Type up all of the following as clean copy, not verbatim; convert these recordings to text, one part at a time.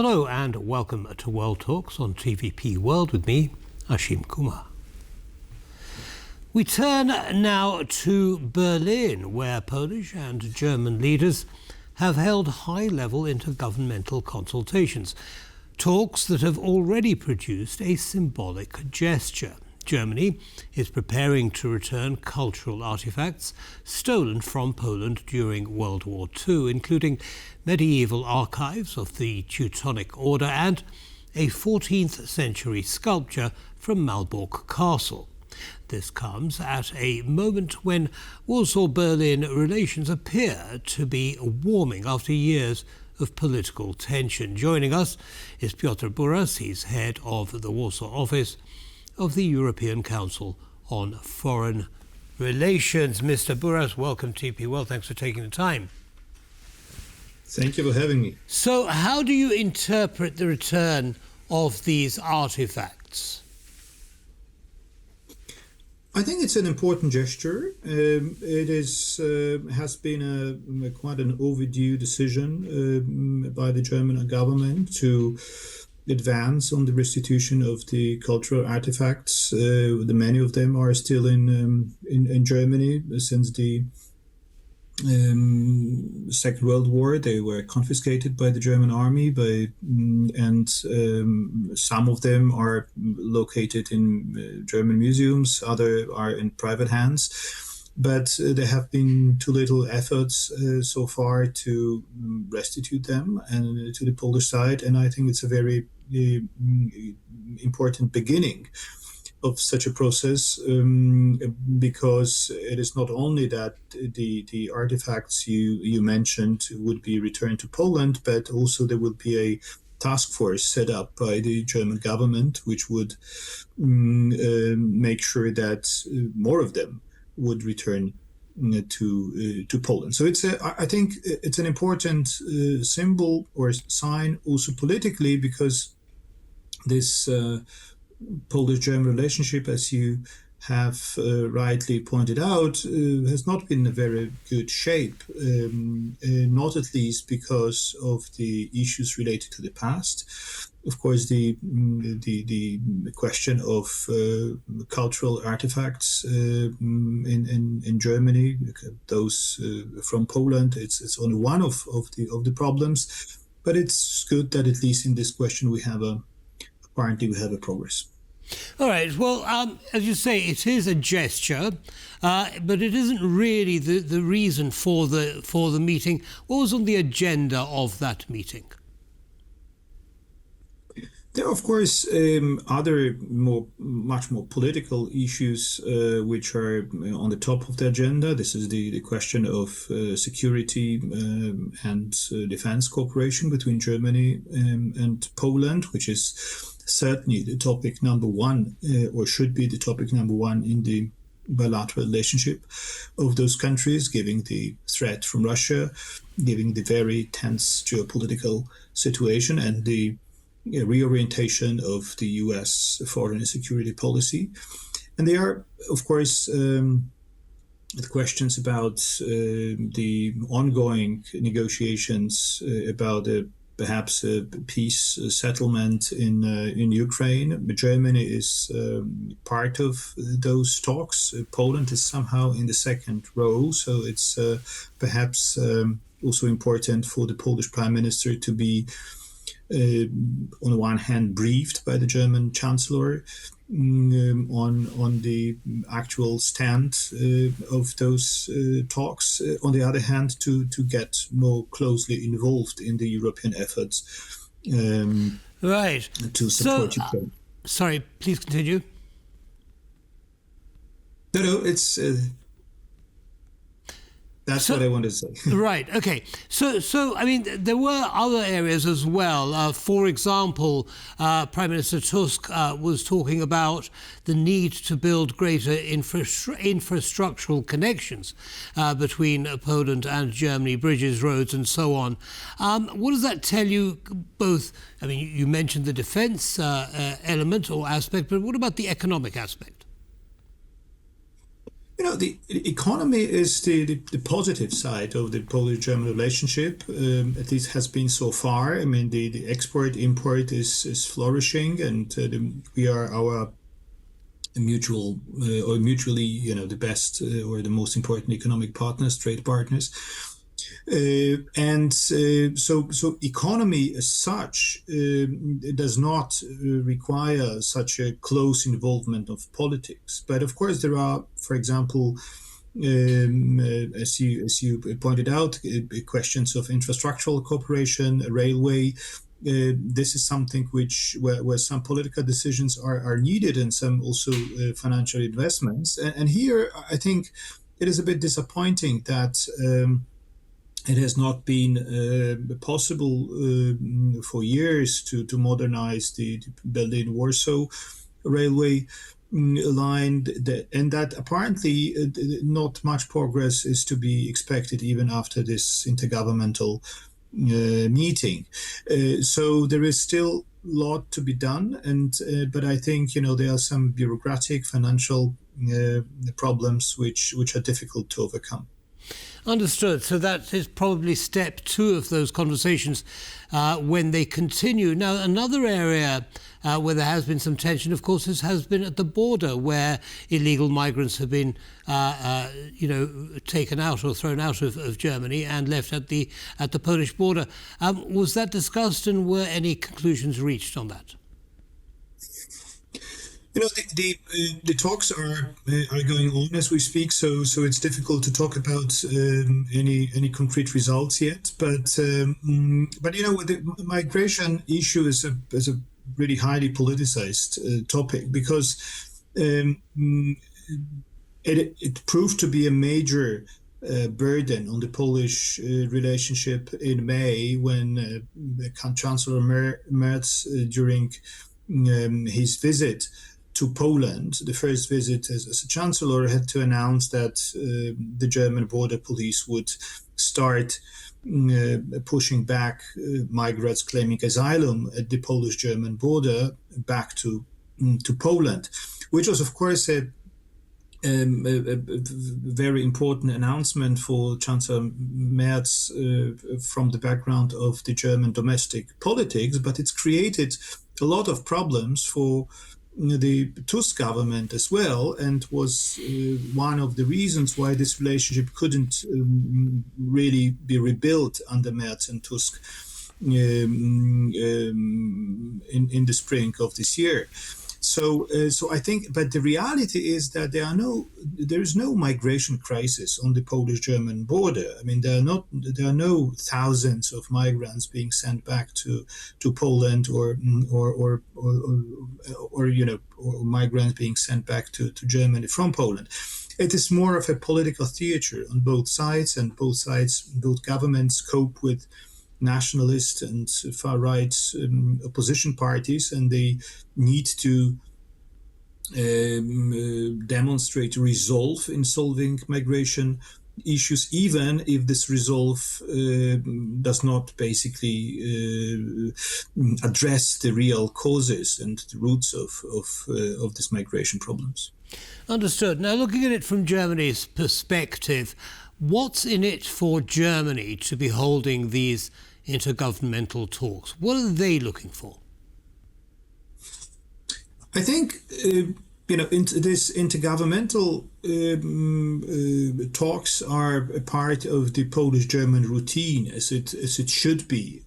Hello and welcome to World Talks on TVP World with me, Ashim Kumar. We turn now to Berlin, where Polish and German leaders have held high-level intergovernmental consultations, talks that have already produced a symbolic gesture. Germany is preparing to return cultural artefacts stolen from Poland during World War II, including medieval archives of the Teutonic Order and a 14th century sculpture from Malbork Castle. This comes at a moment when Warsaw-Berlin relations appear to be warming after years of political tension. Joining us is Piotr Buras. He's head of the Warsaw office of the European Council on Foreign Relations. Mr. Buras, welcome to TP World. Thanks for taking the time. Thank you for having me. So how do you interpret the return of these artifacts? I think it's an important gesture. It has been quite an overdue decision by the German government to advance on the restitution of the cultural artifacts. Many of them are still in Germany since the Second World War. They were confiscated by the German army, and some of them are located in German museums, other are in private hands. But there have been too little efforts so far to restitute them and to the Polish side, and I think it's a very important beginning of such a process, because it is not only that the artifacts you mentioned would be returned to Poland, but also there will be a task force set up by the German government, which would make sure that more of them would return to Poland. So I think it's an important symbol or sign also politically, because this Polish-German relationship, as you have rightly pointed out, has not been in a very good shape, not at least because of the issues related to the past. Of course, the question of cultural artifacts in Germany, those from Poland, it's only one of the problems. But it's good that at least in this question apparently we have a progress. All right. Well, as you say, it is a gesture, but it isn't really the reason for the meeting. What was on the agenda of that meeting? There are, of course, other much more political issues which are on the top of the agenda. This is the question of security and defense cooperation between Germany and Poland, which is certainly the topic number one, or should be the topic number one in the bilateral relationship of those countries, given the threat from Russia, given the very tense geopolitical situation and the reorientation of the U.S. foreign and security policy. And there are, of course, the questions about the ongoing negotiations about perhaps a peace settlement in Ukraine. Germany is part of those talks. Poland is somehow in the second row, so it's perhaps also important for the Polish Prime Minister to be on the one hand briefed by the German Chancellor on the actual stand of those talks. On the other hand, to get more closely involved in the European efforts right. to support Ukraine. Sorry, please continue. No, it's... That's what I wanted to say. Right. Okay. So I mean, there were other areas as well. For example, Prime Minister Tusk was talking about the need to build greater infrastructural connections between Poland and Germany, bridges, roads, and so on. What does that tell you? Both. I mean, you mentioned the defence element or aspect, but what about the economic aspect? The economy is the positive side of the Polish-German relationship. At least has been so far. I mean, the export-import is flourishing, and we are our mutual or mutually, the best or the most important economic partners, trade partners. So economy as such does not require such a close involvement of politics. But of course, there are, for example, as you pointed out, questions of infrastructural cooperation, railway. This is something where some political decisions are needed, and some also financial investments. And here, I think it is a bit disappointing that it has not been possible for years to modernize the Berlin-Warsaw railway line, and that apparently not much progress is to be expected even after this intergovernmental meeting. So there is still a lot to be done, but I think there are some bureaucratic, financial problems which are difficult to overcome. Understood. So that is probably step two of those conversations when they continue. Now, another area where there has been some tension, of course, has been at the border, where illegal migrants have been, taken out or thrown out of Germany and left at the Polish border. Was that discussed, and were any conclusions reached on that? The talks are going on as we speak, so it's difficult to talk about any concrete results yet. But the migration issue is a really highly politicized topic, because it proved to be a major burden on the Polish relationship in May, when Chancellor Merz, during his visit to Poland, the first visit as a chancellor, had to announce that the German border police would start pushing back migrants claiming asylum at the Polish-German border back to Poland, which was, of course, a very important announcement for Chancellor Merz from the background of the German domestic politics, but it's created a lot of problems for the Tusk government as well, and was one of the reasons why this relationship couldn't really be rebuilt under Merz and Tusk in the spring of this year. So I think, but the reality is that there is no migration crisis on the Polish-German border. I mean, there are no thousands of migrants being sent back to Poland, or migrants being sent back to Germany from Poland. It is more of a political theater on both sides, and both governments cope with nationalist and far-right opposition parties, and they need to demonstrate resolve in solving migration issues, even if this resolve does not basically address the real causes and the roots of these migration problems. Understood. Now, looking at it from Germany's perspective, what's in it for Germany to be holding these intergovernmental talks? What are they looking for? I think this intergovernmental talks are a part of the Polish-German routine, as it should be,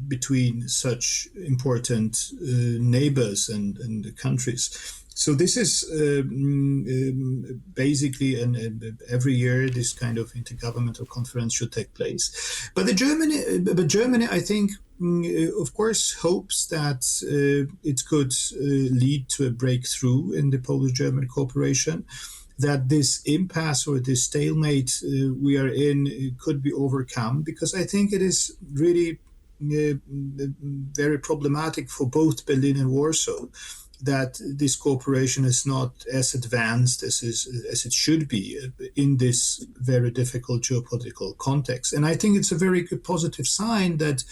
between such important neighbors and countries. So this is basically, every year this kind of intergovernmental conference should take place. But Germany, I think, of course, hopes that it could lead to a breakthrough in the Polish-German cooperation, that this impasse or this stalemate we are in could be overcome, because I think it is really very problematic for both Berlin and Warsaw that this cooperation is not as advanced as it should be in this very difficult geopolitical context. And I think it's a very good positive sign that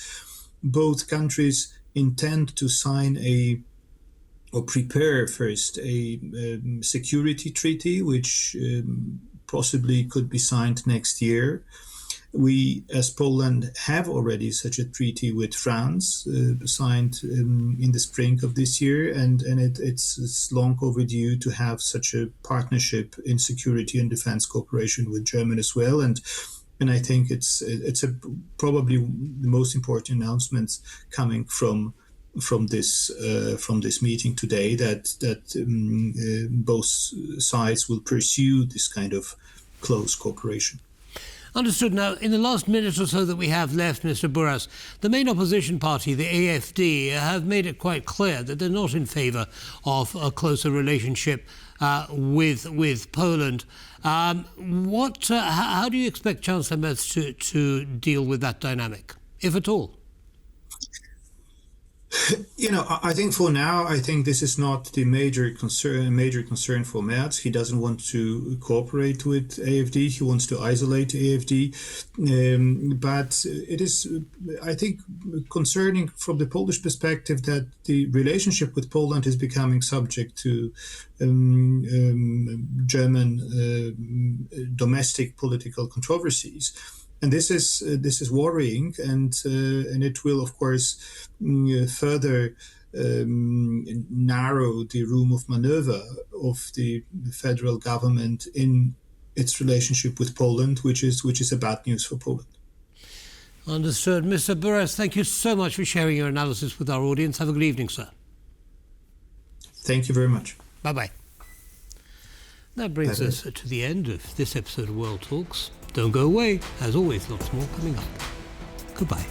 both countries intend to sign a or prepare first a security treaty, which possibly could be signed next year. We, as Poland, have already such a treaty with France, signed in the spring of this year, and it's long overdue to have such a partnership in security and defense cooperation with Germany as well. And I think it's probably the most important announcements coming from this meeting today, that both sides will pursue this kind of close cooperation. Understood. Now, in the last minute or so that we have left, Mr. Buras, the main opposition party, the AfD, have made it quite clear that they're not in favour of a closer relationship with Poland. How do you expect Chancellor Merz to deal with that dynamic, if at all? I think for now, this is not the major concern for Merz. He doesn't want to cooperate with AfD. He wants to isolate AfD. But it is, I think, concerning from the Polish perspective that the relationship with Poland is becoming subject to German domestic political controversies. And this is worrying, and it will, of course, further narrow the room of maneuver of the federal government in its relationship with Poland, which is a bad news for Poland. Understood. Mr. Buras, thank you so much for sharing your analysis with our audience. Have a good evening, sir. Thank you very much. Bye-bye. That brings us to the end of this episode of World Talks. Don't go away. As always, lots more coming up. Goodbye.